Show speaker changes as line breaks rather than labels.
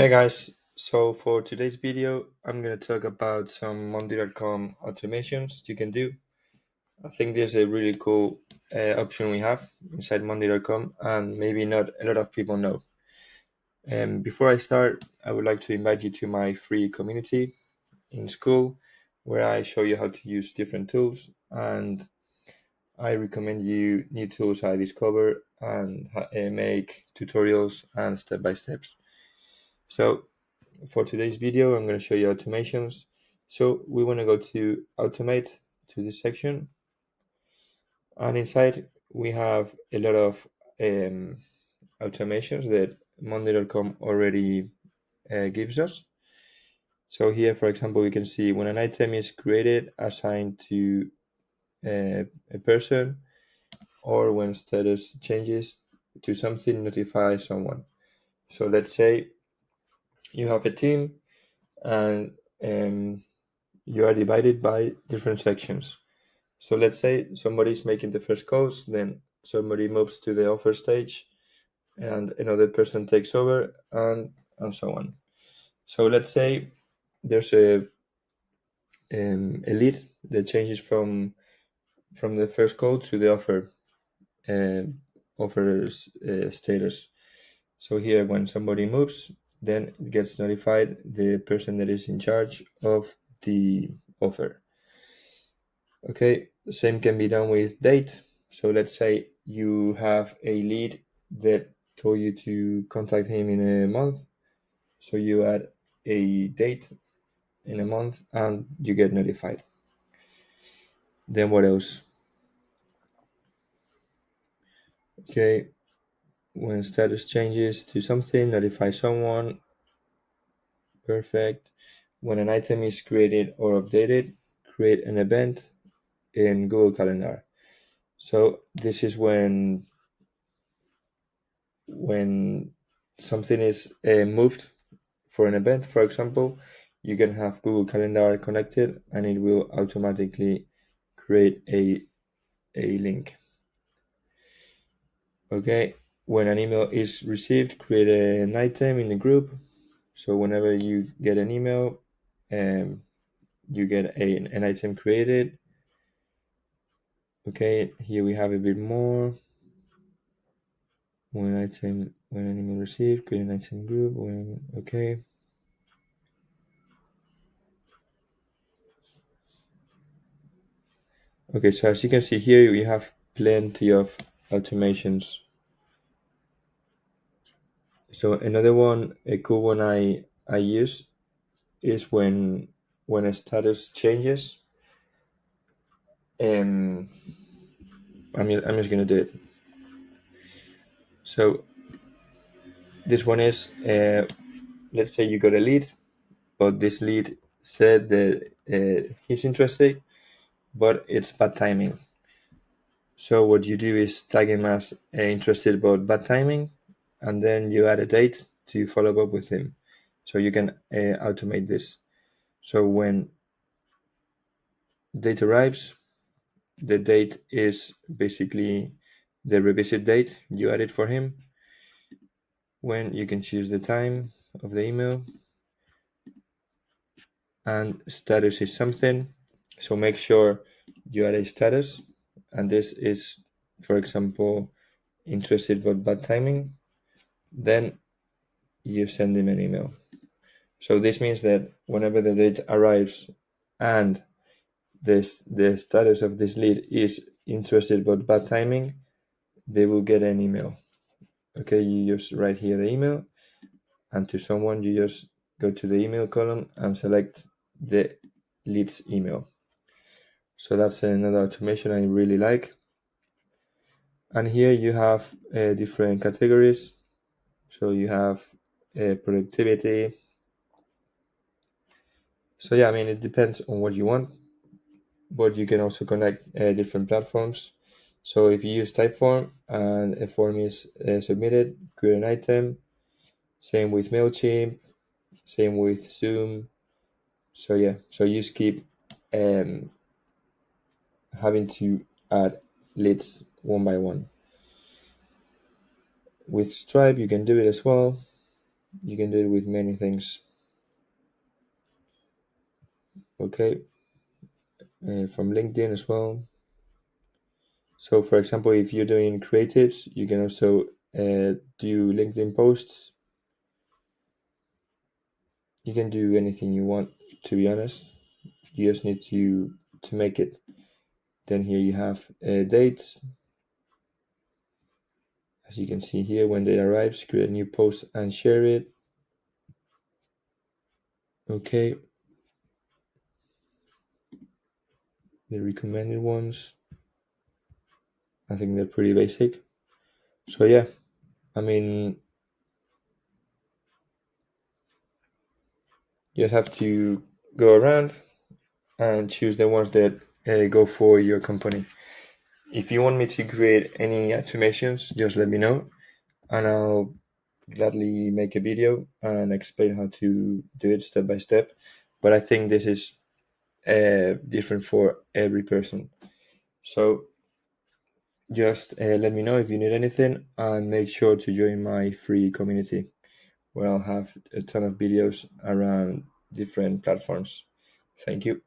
Hey guys, so for today's video, I'm going to talk about some Monday.com automations you can do. I think there's a really cool option we have inside Monday.com, and maybe not a lot of people know. Before I start, I would like to invite you to my free community in school, where I show you how to use different tools, and I recommend you new tools I discover and make tutorials and step-by-steps. So for today's video, I'm going to show you automations. So we want to go to automate to this section, and inside we have a lot of um, automations that Monday.com already gives us. So here, for example, we can see when an item is created, assigned to a person, or when status changes to something, notify someone. So let's say you have a team and you are divided by different sections. So let's say somebody's making the first calls, then somebody moves to the offer stage, and another person takes over, and so on. So let's say there's a lead that changes from the first call to the uh, offers status. So here, when somebody moves, then it gets notified the person that is in charge of the offer. Okay, the same can be done with date. So let's say you have a lead that told you to contact him in a month. So you add a date in a month and you get notified. Then what else? Okay, when status changes to something, notify someone. Perfect. When an item is created or updated, create an event in Google Calendar. So this is when something is moved for an event, for example, you can have Google Calendar connected and it will automatically create a link. Okay, when an email is received, create an item in the group. So whenever you get an email, you get an item created. Okay, here we have a bit more. When an email received, create an item group. Okay. Okay, so as you can see here, we have plenty of automations. So another one, a cool one I use is when a status changes. I'm just gonna do it. So this one is let's say you got a lead, but this lead said that he's interested, but it's bad timing. So what you do is tag him as interested but bad timing, and then you add a date to follow up with him. So you can automate this. So when date arrives, the date is basically the revisit date you added for him. When you can choose the time of the email, and status is something. So make sure you add a status, and this is, for example, interested but bad timing. Then you send him an email. So this means that whenever the date arrives and the status of this lead is interested but bad timing, they will get an email. Okay, you just write here the email, and to someone you just go to the email column and select the lead's email. So that's another automation I really like. And here you have different categories. So you have productivity. So yeah, I mean, it depends on what you want, but you can also connect different platforms. So if you use Typeform and a form is submitted, create an item. Same with MailChimp, same with Zoom. So yeah, so you just keep having to add leads one by one. With Stripe, you can do it as well. You can do it with many things. Okay, from LinkedIn as well. So, for example, if you're doing creatives, you can also do LinkedIn posts. You can do anything you want, to be honest. You just need to make it. Then here you have dates. As you can see here, when date arrives, create a new post and share it. Okay, the recommended ones. I think they're pretty basic. So yeah, I mean, you just have to go around and choose the ones that go for your company. If you want me to create any automations, just let me know, and I'll gladly make a video and explain how to do it step by step. But I think this is different for every person. So just let me know if you need anything, and make sure to join my free community where I'll have a ton of videos around different platforms. Thank you.